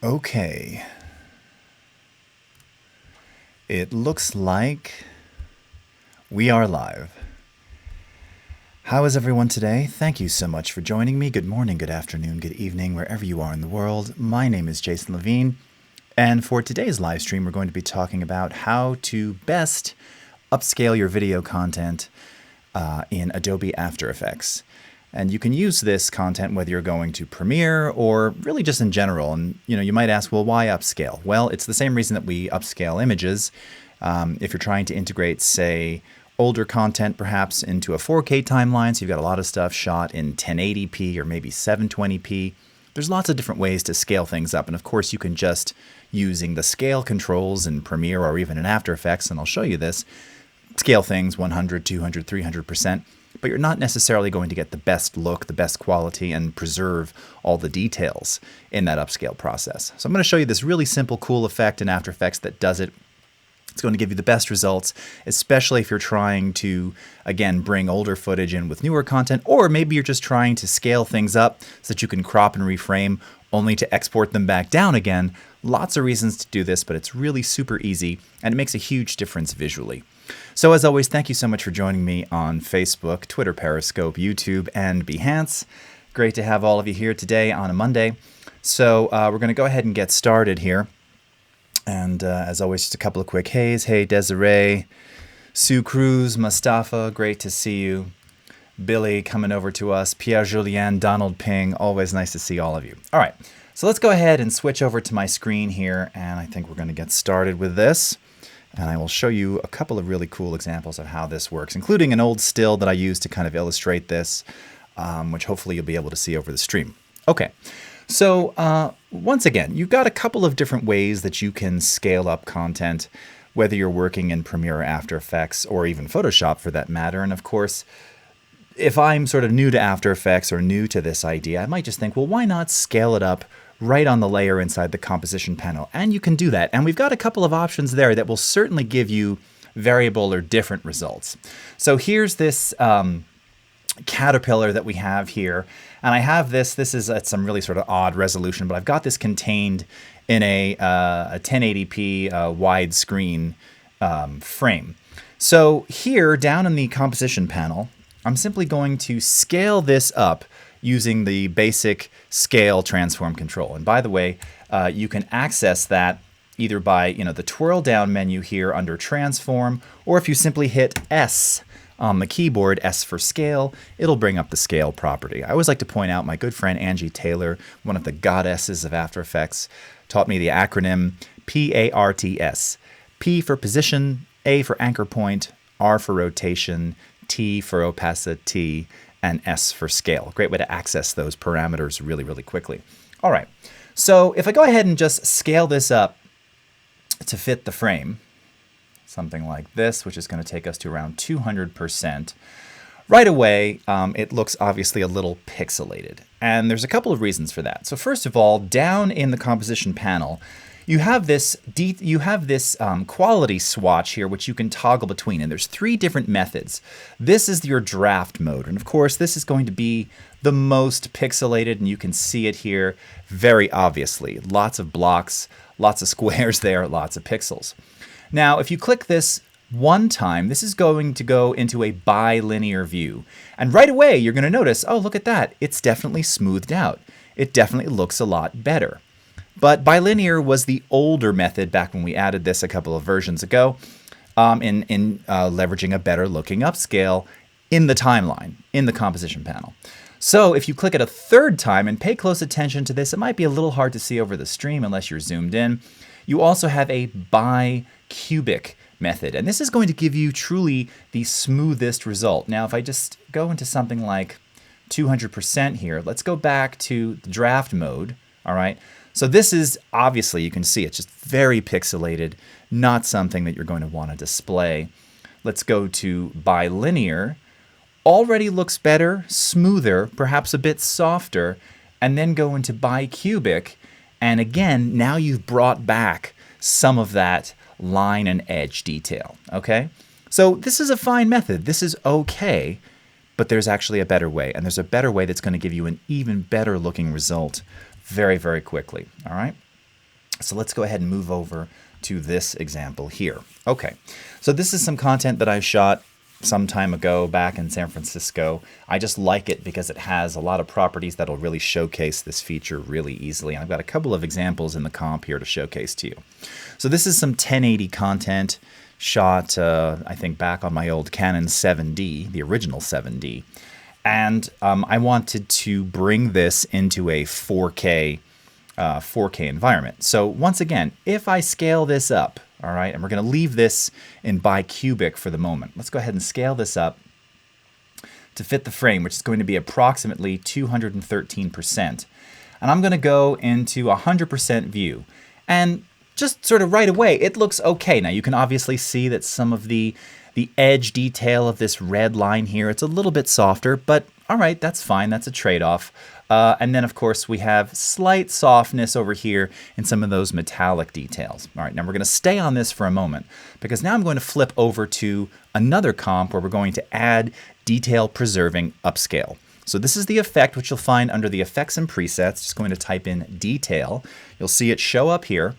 Okay. It looks like we are live. How is everyone today? Thank you so much for joining me. Good morning, good afternoon, good evening, wherever you are in the world. My name is Jason Levine, and for today's live stream, we're going to be talking about how to best upscale your video content in Adobe After Effects. And you can use this content whether you're going to Premiere or really just in general. And you might ask, well, why upscale? Well, it's the same reason that we upscale images. If you're trying to integrate, say, older content perhaps into a 4K timeline, so you've got a lot of stuff shot in 1080p or maybe 720p. There's lots of different ways to scale things up. And of course, you can just using the scale controls in Premiere or even in After Effects, and I'll show you this, scale things 100, 200, 300%. But you're not necessarily going to get the best look, the best quality, and preserve all the details in that upscale process. So I'm going to show you this really simple, cool effect in After Effects that does it. It's going to give you the best results, especially if you're trying to, again, bring older footage in with newer content, or maybe you're just trying to scale things up so that you can crop and reframe only to export them back down again. Lots of reasons to do this, but it's really super easy, and it makes a huge difference visually. So as always, thank you so much for joining me on Facebook, Twitter, Periscope, YouTube, and Behance. Great to have all of you here today on a Monday. So we're going to go ahead and get started here. And as always, just a couple of quick heys. Hey, Desiree, Sue Cruz, Mustafa, great to see you. Billy coming over to us, Pierre Julien, Donald Ping, always nice to see all of you. All right, so let's go ahead and switch over to my screen here, and I think we're going to get started with this. And I will show you a couple of really cool examples of how this works, including an old still that I used to kind of illustrate this, which hopefully you'll be able to see over the stream. Okay, so once again, you've got a couple of different ways that you can scale up content, whether you're working in Premiere or After Effects, or even Photoshop for that matter. And of course, if I'm sort of new to After Effects or new to this idea, I might just think, well, why not scale it up right on the layer inside the composition panel? And you can do that. And we've got a couple of options there that will certainly give you variable or different results. So here's this caterpillar that we have here. And I have this is at some really sort of odd resolution, but I've got this contained in a 1080p widescreen frame. So here down in the composition panel, I'm simply going to scale this up using the basic scale transform control. And by the way, you can access that either by the twirl down menu here under transform, or if you simply hit S on the keyboard, S for scale, it'll bring up the scale property. I always like to point out my good friend Angie Taylor, one of the goddesses of After Effects, taught me the acronym PARTS. P for position, A for anchor point, R for rotation, T for opacity, and S for scale. Great way to access those parameters really, really quickly. All right, so if I go ahead and just scale this up to fit the frame, something like this, which is going to take us to around 200%, right away, it looks obviously a little pixelated. And there's a couple of reasons for that. So first of all, down in the composition panel, you have this quality swatch here, which you can toggle between, and there's 3 different methods. This is your draft mode, and of course, this is going to be the most pixelated, and you can see it here very obviously. Lots of blocks, lots of squares there, lots of pixels. Now, if you click this one time, this is going to go into a bilinear view, and right away, you're going to notice, oh, look at that, it's definitely smoothed out. It definitely looks a lot better. But bilinear was the older method back when we added this a couple of versions ago in leveraging a better looking upscale in the timeline, in the composition panel. So if you click it a third time and pay close attention to this, it might be a little hard to see over the stream unless you're zoomed in. You also have a bicubic method, and this is going to give you truly the smoothest result. Now, if I just go into something like 200% here, let's go back to the draft mode, all right? So this is, obviously, you can see it's just very pixelated, not something that you're going to want to display. Let's go to bilinear. Already looks better, smoother, perhaps a bit softer, and then go into bicubic. And again, now you've brought back some of that line and edge detail, okay? So this is a fine method. This is okay, but there's actually a better way, and there's a better way that's going to give you an even better looking result very, very quickly, all right? So let's go ahead and move over to this example here. Okay, so this is some content that I shot some time ago back in San Francisco. I just like it because it has a lot of properties that'll really showcase this feature really easily. And I've got a couple of examples in the comp here to showcase to you. So this is some 1080 content shot, I think, back on my old Canon 7D, the original 7D. And I wanted to bring this into a 4K environment. So once again, if I scale this up, all right, and we're going to leave this in bicubic for the moment. Let's go ahead and scale this up to fit the frame, which is going to be approximately 213%. And I'm going to go into 100% view. And just sort of right away, it looks okay. Now you can obviously see that some of the edge detail of this red line here, it's a little bit softer, but all right, that's fine. That's a trade-off. And then, of course, we have slight softness over here in some of those metallic details. All right, now we're going to stay on this for a moment because now I'm going to flip over to another comp where we're going to add Detail Preserving Upscale. So this is the effect which you'll find under the Effects and Presets. Just going to type in Detail. You'll see it show up here.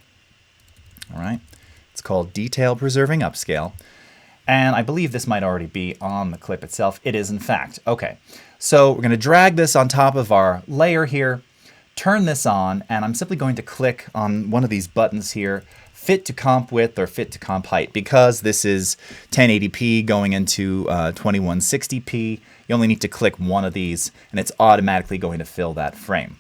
All right, it's called Detail Preserving Upscale. And I believe this might already be on the clip itself. It is, in fact. Okay, so we're going to drag this on top of our layer here, turn this on, and I'm simply going to click on one of these buttons here, Fit to Comp Width or Fit to Comp Height, because this is 1080p going into 2160p. You only need to click one of these, and it's automatically going to fill that frame.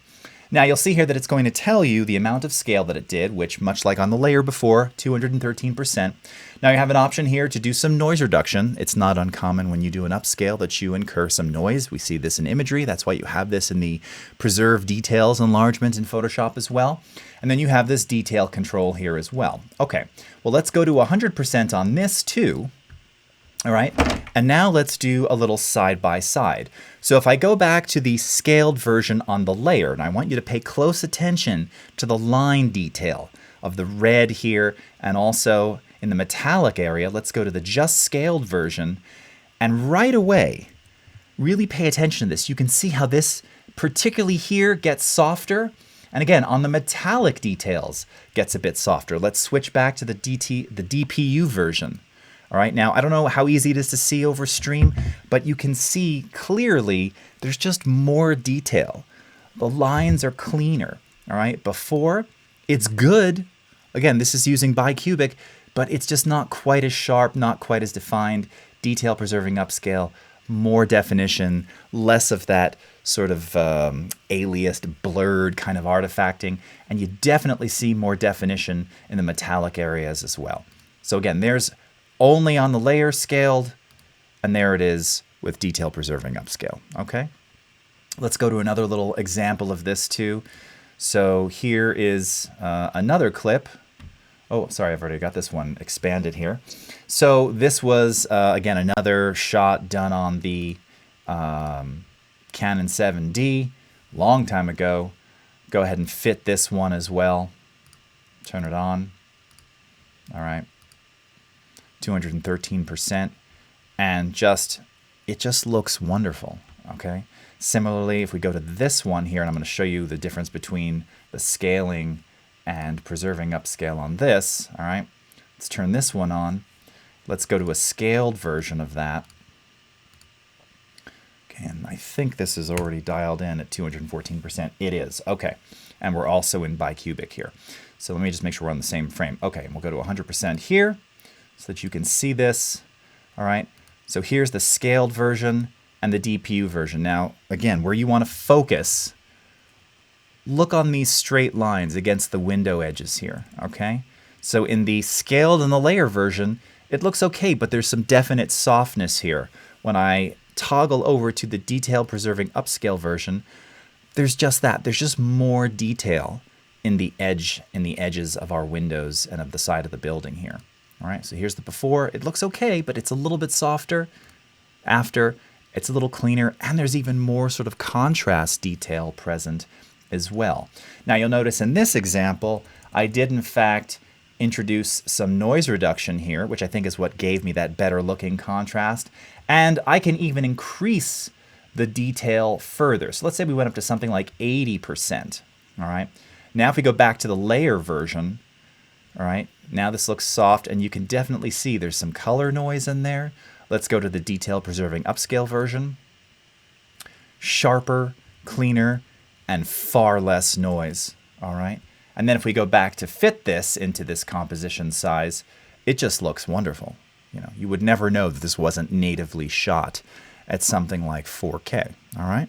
Now you'll see here that it's going to tell you the amount of scale that it did, which much like on the layer before, 213%. Now you have an option here to do some noise reduction. It's not uncommon when you do an upscale that you incur some noise. We see this in imagery. That's why you have this in the Preserve Details enlargement in Photoshop as well. And then you have this detail control here as well. Okay, well let's go to 100% on this too. All right, and now let's do a little side by side. So if I go back to the scaled version on the layer, and I want you to pay close attention to the line detail of the red here, and also in the metallic area, let's go to the just scaled version. And right away, really pay attention to this. You can see how this, particularly here, gets softer. And again, on the metallic details, gets a bit softer. Let's switch back to the DPU version. All right, now I don't know how easy it is to see over stream, but you can see clearly there's just more detail. The lines are cleaner, all right? Before, it's good. Again, this is using bicubic, but it's just not quite as sharp, not quite as defined. Detail Preserving Upscale, more definition, less of that sort of aliased, blurred kind of artifacting, and you definitely see more definition in the metallic areas as well. So again, there's only on the layer scaled, and there it is with Detail Preserving Upscale. Okay, let's go to another little example of this too. So here is another clip. Oh, sorry, I've already got this one expanded here. So this was, again, another shot done on the Canon 7D, long time ago. Go ahead and fit this one as well. Turn it on. All right. 213%, and it just looks wonderful. Okay, similarly, if we go to this one here, and I'm going to show you the difference between the scaling and preserving upscale on this. All right, let's turn this one on. Let's go to a scaled version of that. Okay, and I think this is already dialed in at 214%. It is. Okay, and we're also in bicubic here. So let me just make sure we're on the same frame. Okay, and we'll go to 100% here, so that you can see this. All right, so here's the scaled version and the DPU version. Now, again, where you want to focus, look on these straight lines against the window edges here, okay? So in the scaled and the layer version, it looks okay, but there's some definite softness here. When I toggle over to the Detail Preserving Upscale version, there's just that. There's just more detail in the edges of our windows and of the side of the building here. All right, so here's the before. It looks okay, but it's a little bit softer. After, it's a little cleaner, and there's even more sort of contrast detail present as well. Now you'll notice in this example, I did in fact introduce some noise reduction here, which I think is what gave me that better looking contrast. And I can even increase the detail further. So let's say we went up to something like 80%. All right. Now if we go back to the layer version, all right, now this looks soft, and you can definitely see there's some color noise in there. Let's go to the Detail Preserving Upscale version. Sharper, cleaner, and far less noise, all right? And then if we go back to fit this into this composition size, it just looks wonderful. You know, you would never know that this wasn't natively shot at something like 4K, all right?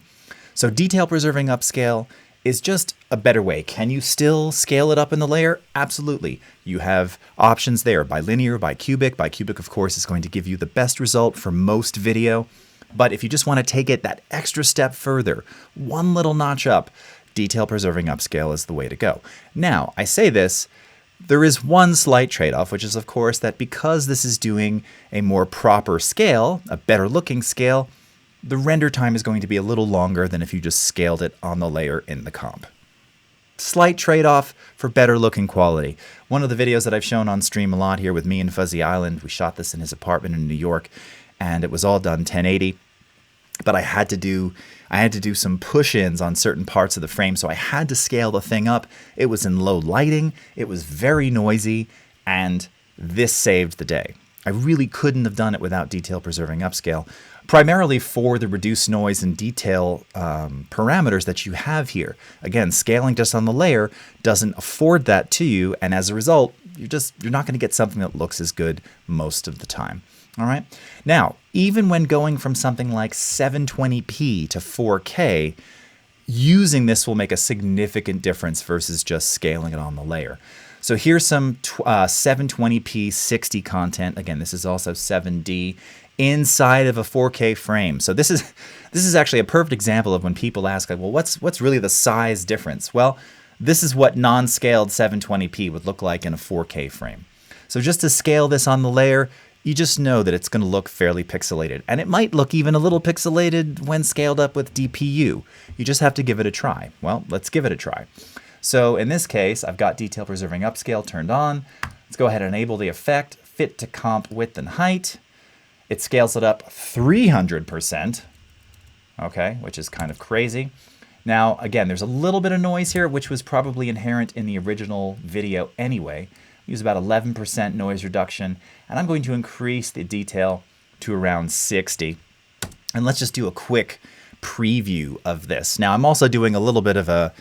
So Detail Preserving Upscale is just a better way. Can you still scale it up in the layer? Absolutely. You have options there, bilinear, bicubic. Bicubic, of course, is going to give you the best result for most video. But if you just want to take it that extra step further, one little notch up, Detail Preserving Upscale is the way to go. Now, I say this, there is one slight trade-off, which is, of course, that because this is doing a more proper scale, a better looking scale, the render time is going to be a little longer than if you just scaled it on the layer in the comp. Slight trade-off for better looking quality. One of the videos that I've shown on stream a lot here with me and Fuzzy Island, we shot this in his apartment in New York, and it was all done 1080. But I had to do some push-ins on certain parts of the frame, so I had to scale the thing up. It was in low lighting, it was very noisy, and this saved the day. I really couldn't have done it without Detail Preserving Upscale, primarily for the reduced noise and detail parameters that you have here. Again, scaling just on the layer doesn't afford that to you, and as a result, you're not going to get something that looks as good most of the time. All right. Now, even when going from something like 720p to 4K, using this will make a significant difference versus just scaling it on the layer. So here's some 720p 60 content. Again, this is also 7D inside of a 4K frame. So this is actually a perfect example of when people ask, like, well, what's really the size difference? Well, this is what non-scaled 720p would look like in a 4K frame. So just to scale this on the layer, you just know that it's going to look fairly pixelated. And it might look even a little pixelated when scaled up with DPU. You just have to give it a try. Well, let's give it a try. So in this case, I've got Detail Preserving Upscale turned on. Let's go ahead and enable the effect, fit to comp width and height. It scales it up 300%, okay, which is kind of crazy. Now, again, there's a little bit of noise here, which was probably inherent in the original video anyway. Use about 11% noise reduction, and I'm going to increase the detail to around 60. And let's just do a quick preview of this. Now, I'm also doing a little bit of a,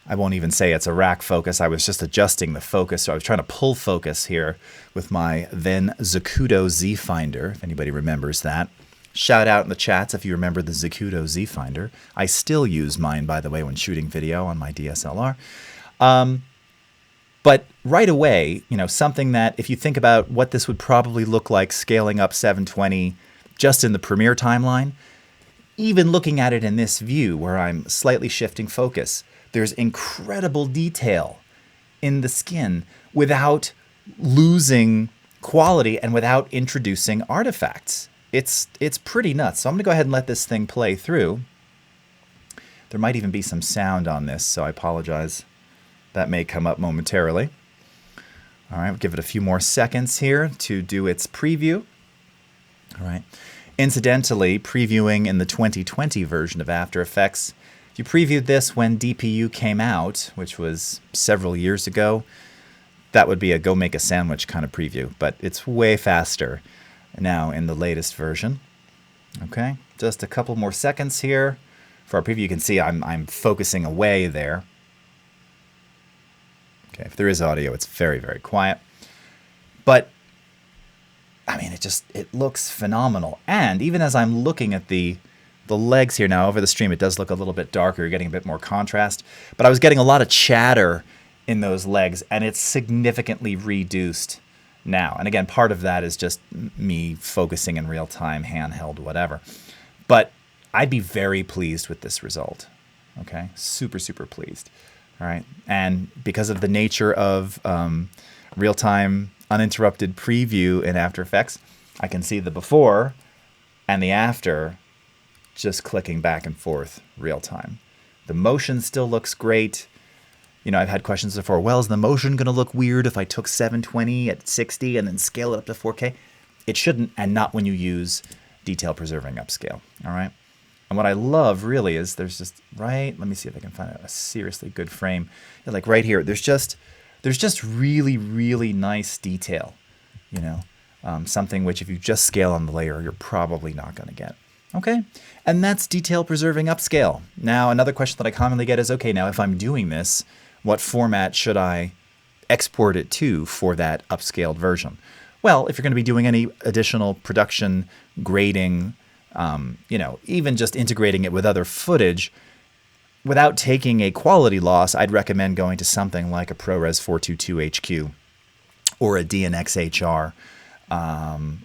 I won't even say it's a rack focus. I was just adjusting the focus. So I was trying to pull focus here with my then Zacuto Z Finder, if anybody remembers that. Shout out in the chats if you remember the Zacuto Z Finder. I still use mine, by the way, when shooting video on my DSLR. But right away, you know, something that if you think about what this would probably look like scaling up 720 just in the Premiere timeline, even looking at it in this view where I'm slightly shifting focus, there's incredible detail in the skin without losing quality and without introducing artifacts. It's pretty nuts. So I'm going to go ahead and let this thing play through. There might even be some sound on this, so I apologize. That may come up momentarily. All right, we'll give it a few more seconds here to do its preview. All right. Incidentally, previewing in the 2020 version of After Effects, if you previewed this when DPU came out, which was several years ago, that would be a go make a sandwich kind of preview, but it's way faster now in the latest version. Okay, just a couple more seconds here for our preview. You can see I'm focusing away there. Okay, if there is audio, it's very, very quiet. But, I mean, it looks phenomenal. And even as I'm looking at the legs here now over the stream, it does look a little bit darker. You're getting a bit more contrast. But I was getting a lot of chatter in those legs, and it's significantly reduced now. And again, part of that is just me focusing in real time, handheld, whatever. But I'd be very pleased with this result. Okay, super, super pleased. All right, and because of the nature of real-time uninterrupted preview in After Effects, I can see the before and the after just clicking back and forth real-time. The motion still looks great. You know, I've had questions before, well, is the motion going to look weird if I took 720 at 60 and then scale it up to 4K? It shouldn't, and not when you use Detail Preserving Upscale, all right? And what I love really is there's just let me see if I can find a seriously good frame. Like right here, there's just really, really nice detail, something which if you just scale on the layer, you're probably not going to get. Okay, and that's detail preserving upscale. Now, another question that I commonly get is, okay, now if I'm doing this, what format should I export it to for that upscaled version? Well, if you're going to be doing any additional production grading, even just integrating it with other footage, without taking a quality loss, I'd recommend going to something like a ProRes 422 HQ or a DNxHR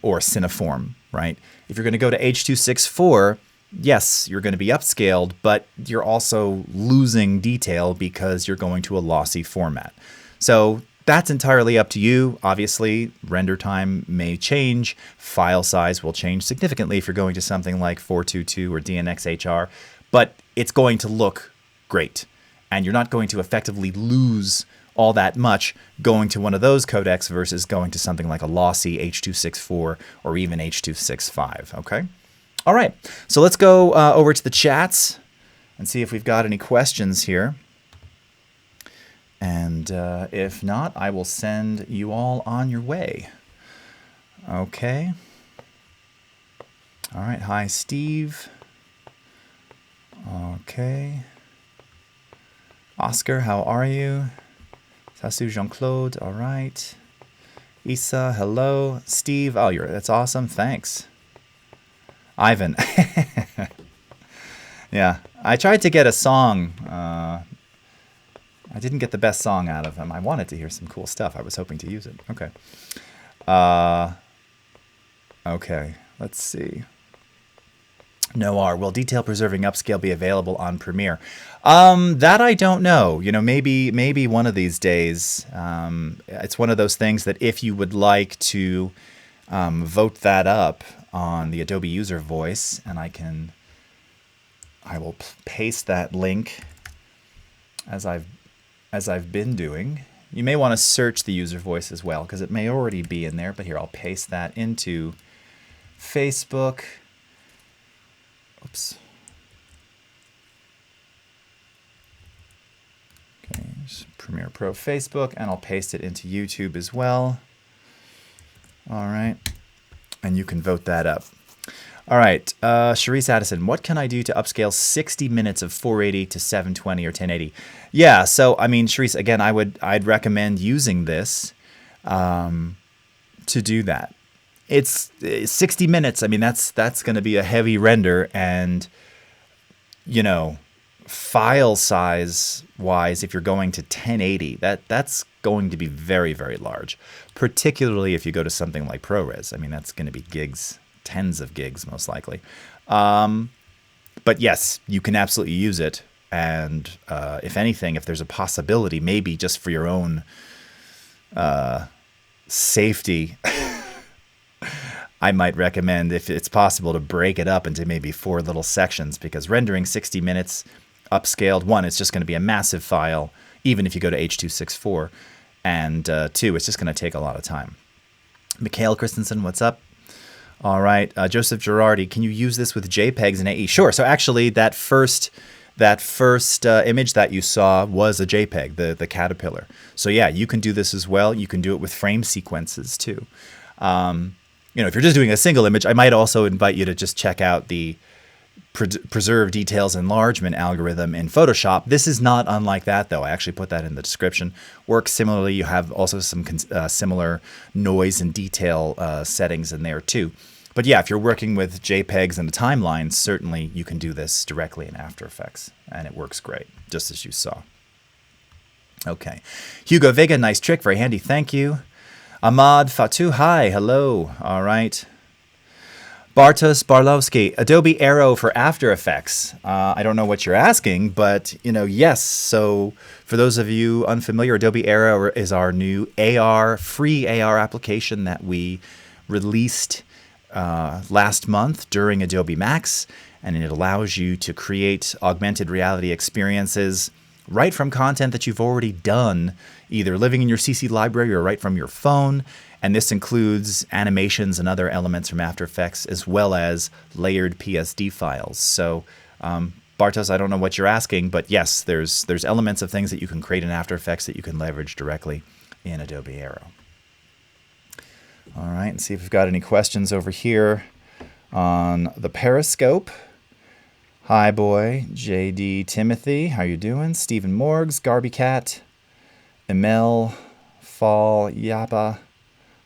or Cineform, right? If you're going to go to H.264, yes, you're going to be upscaled, but you're also losing detail because you're going to a lossy format. So that's entirely up to you. Obviously, render time may change. File size will change significantly if you're going to something like 422 or DNxHR, but it's going to look great. And you're not going to effectively lose all that much going to one of those codecs versus going to something like a lossy H.264 or even H.265, okay? All right, so let's go over to the chats and see if we've got any questions here. And if not, I will send you all on your way. Okay. All right, hi, Steve. Okay. Oscar, how are you? Sasu Jean-Claude, all right. Issa, hello. Steve, oh, that's awesome, thanks. Ivan. Yeah, I tried to get a song. I didn't get the best song out of him. I wanted to hear some cool stuff. I was hoping to use it. Okay. Okay, let's see. Noir, will detail preserving upscale be available on Premiere? That I don't know. Maybe one of these days. It's one of those things that if you would like to vote that up on the Adobe user voice, and I will paste that link as I've been doing. You may want to search the user voice as well because it may already be in there, but here I'll paste that into Facebook. Oops. Okay, Premiere Pro Facebook, and I'll paste it into YouTube as well. All right, and you can vote that up. All right, Sharice Addison, what can I do to upscale 60 minutes of 480 to 720 or 1080? Yeah, so I mean, Sharice, again, I'd recommend using this to do that. It's 60 minutes. I mean, that's going to be a heavy render, and file size wise, if you're going to 1080, that's going to be very, very large, particularly if you go to something like ProRes. I mean, that's going to be gigs, tens of gigs most likely. But yes, you can absolutely use it. And if anything, if there's a possibility, maybe just for your own safety, I might recommend, if it's possible, to break it up into maybe 4 little sections, because rendering 60 minutes upscaled, 1, it's just going to be a massive file, even if you go to H.264, and 2, it's just going to take a lot of time. Mikhail Christensen, what's up? All right, Joseph Girardi, can you use this with JPEGs and AE? Sure. So actually, that first image that you saw was a JPEG, the caterpillar. So yeah, you can do this as well. You can do it with frame sequences too. If you're just doing a single image, I might also invite you to just check out the preserve details enlargement algorithm in Photoshop. This is not unlike that, though. I actually put that in the description. Works similarly. You have also some similar noise and detail settings in there too. But yeah, if you're working with JPEGs and a timeline, certainly you can do this directly in After Effects, and it works great, just as you saw. Okay. Hugo Vega, nice trick, very handy, thank you. Ahmad Fatu, hi, hello, all right. Bartosz Barlowski, Adobe Aero for After Effects. I don't know what you're asking, but yes. So for those of you unfamiliar, Adobe Aero is our new free AR application that we released last month during Adobe Max, and it allows you to create augmented reality experiences right from content that you've already done, either living in your CC library or right from your phone. And this includes animations and other elements from After Effects, as well as layered PSD files. So, Bartos, I don't know what you're asking, but yes, there's elements of things that you can create in After Effects that you can leverage directly in Adobe Aero. All right, and see if we've got any questions over here on the Periscope. Hi, boy, JD Timothy, how you doing? Stephen Morgs, Garby Cat, Emil, Fall, Yappa,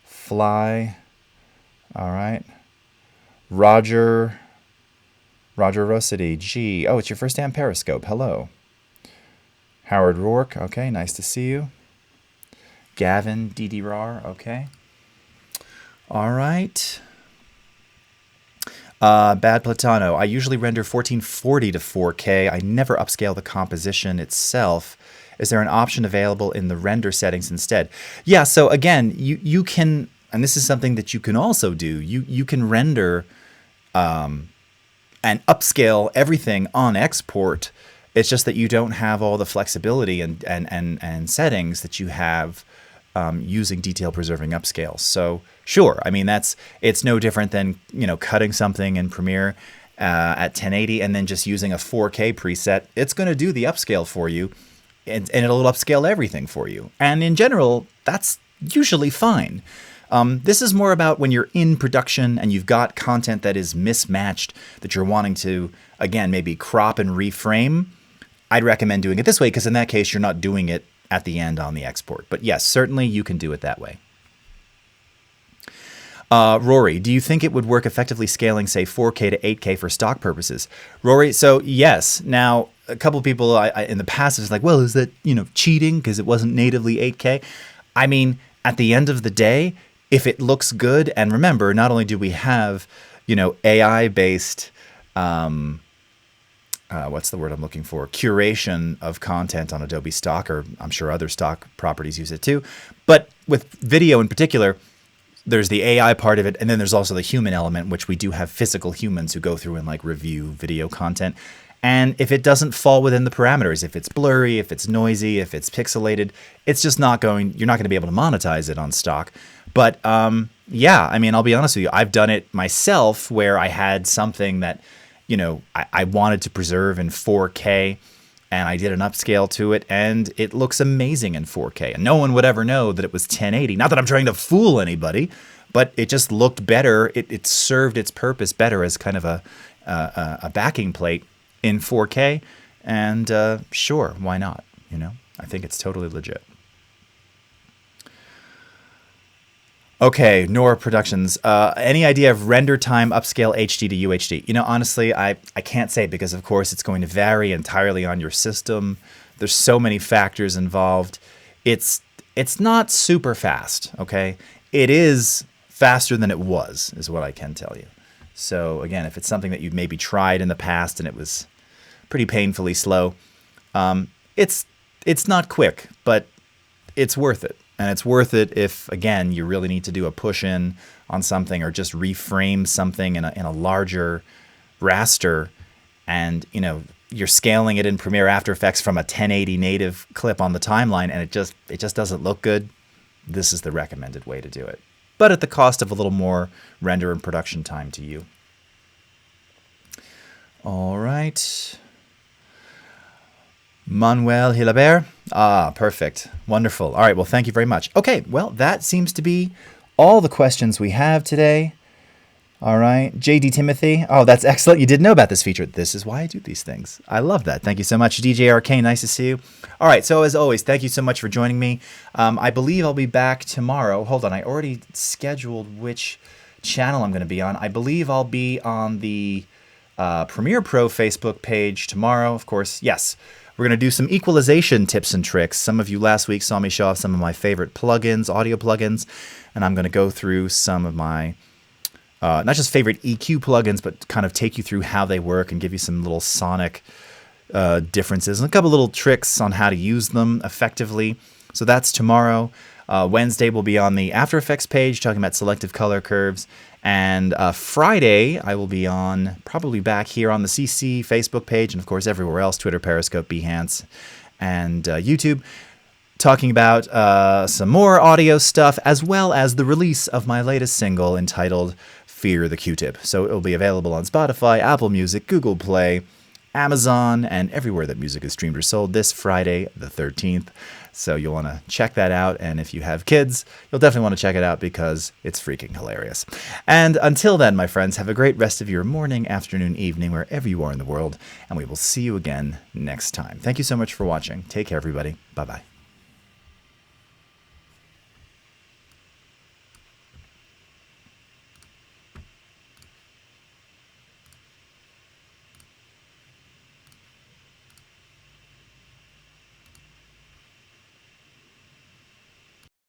Fly. All right. Roger Rosity, G. Oh, it's your first day on Periscope. Hello. Howard Rourke. Okay, nice to see you. Gavin, DDRAR. Okay. All right. Bad Platano. I usually render 1440 to 4K. I never upscale the composition itself. Is there an option available in the render settings instead? Yeah, so again, you can, and this is something that you can also do, you can render and upscale everything on export. It's just that you don't have all the flexibility and settings that you have using Detail Preserving Upscale. So sure, I mean, it's no different than, cutting something in Premiere at 1080 and then just using a 4K preset. It's going to do the upscale for you, and it'll upscale everything for you. And in general, that's usually fine. This is more about when you're in production and you've got content that is mismatched that you're wanting to, again, maybe crop and reframe. I'd recommend doing it this way, because in that case, you're not doing it at the end on the export. But yes, certainly you can do it that way. Rory, do you think it would work effectively scaling, say, 4K to 8K for stock purposes? Rory, so yes. Now, a couple of people in the past is like, well, is that, cheating because it wasn't natively 8K? I mean, at the end of the day, if it looks good, and remember, not only do we have, AI-based, what's the word I'm looking for? Curation of content on Adobe Stock, or I'm sure other stock properties use it too. But with video in particular, there's the AI part of it, and then there's also the human element, which we do have physical humans who go through and review video content. And if it doesn't fall within the parameters, if it's blurry, if it's noisy, if it's pixelated, it's just you're not going to be able to monetize it on stock. But yeah, I mean, I'll be honest with you, I've done it myself where I had something that, I wanted to preserve in 4K, and I did an upscale to it, and it looks amazing in 4K. And no one would ever know that it was 1080. Not that I'm trying to fool anybody, but it just looked better. It served its purpose better as kind of a backing plate in 4K. And sure, why not? I think it's totally legit. Okay, Nora Productions. Any idea of render time upscale HD to UHD? Honestly, I can't say, because of course it's going to vary entirely on your system. There's so many factors involved. It's not super fast, okay? It is faster than it was, is what I can tell you. So again, if it's something that you've maybe tried in the past and it was pretty painfully slow, it's not quick, but it's worth it. And it's worth it if, again, you really need to do a push-in on something or just reframe something in a larger raster, and, you're scaling it in Premiere After Effects from a 1080 native clip on the timeline, and it just doesn't look good. This is the recommended way to do it, but at the cost of a little more render and production time to you. All right. Manuel Hilabert. Ah, perfect. Wonderful. All right, well, thank you very much. Okay, well, that seems to be all the questions we have today. All right, JD Timothy. Oh, that's excellent. You didn't know about this feature. This is why I do these things. I love that. Thank you so much. DJ Arcane, nice to see you. All right, so as always, thank you so much for joining me. I believe I'll be back tomorrow. Hold on, I already scheduled which channel I'm going to be on. I believe I'll be on the Premiere Pro Facebook page tomorrow. Of course, yes. We're going to do some equalization tips and tricks. Some of you last week saw me show off some of my favorite plugins, audio plugins, and I'm going to go through some of my, not just favorite EQ plugins, but kind of take you through how they work and give you some little sonic differences and a couple little tricks on how to use them effectively. So that's tomorrow. Wednesday will be on the After Effects page talking about selective color curves. And Friday, I will be on, probably back here on the CC Facebook page, and of course everywhere else, Twitter, Periscope, Behance, and YouTube, talking about some more audio stuff, as well as the release of my latest single entitled Fear the Q-Tip. So it will be available on Spotify, Apple Music, Google Play, Amazon, and everywhere that music is streamed or sold this Friday the 13th. So you'll want to check that out, and if you have kids, you'll definitely want to check it out because it's freaking hilarious. And until then, my friends, have a great rest of your morning, afternoon, evening, wherever you are in the world, and we will see you again next time. Thank you so much for watching. Take care, everybody. Bye-bye.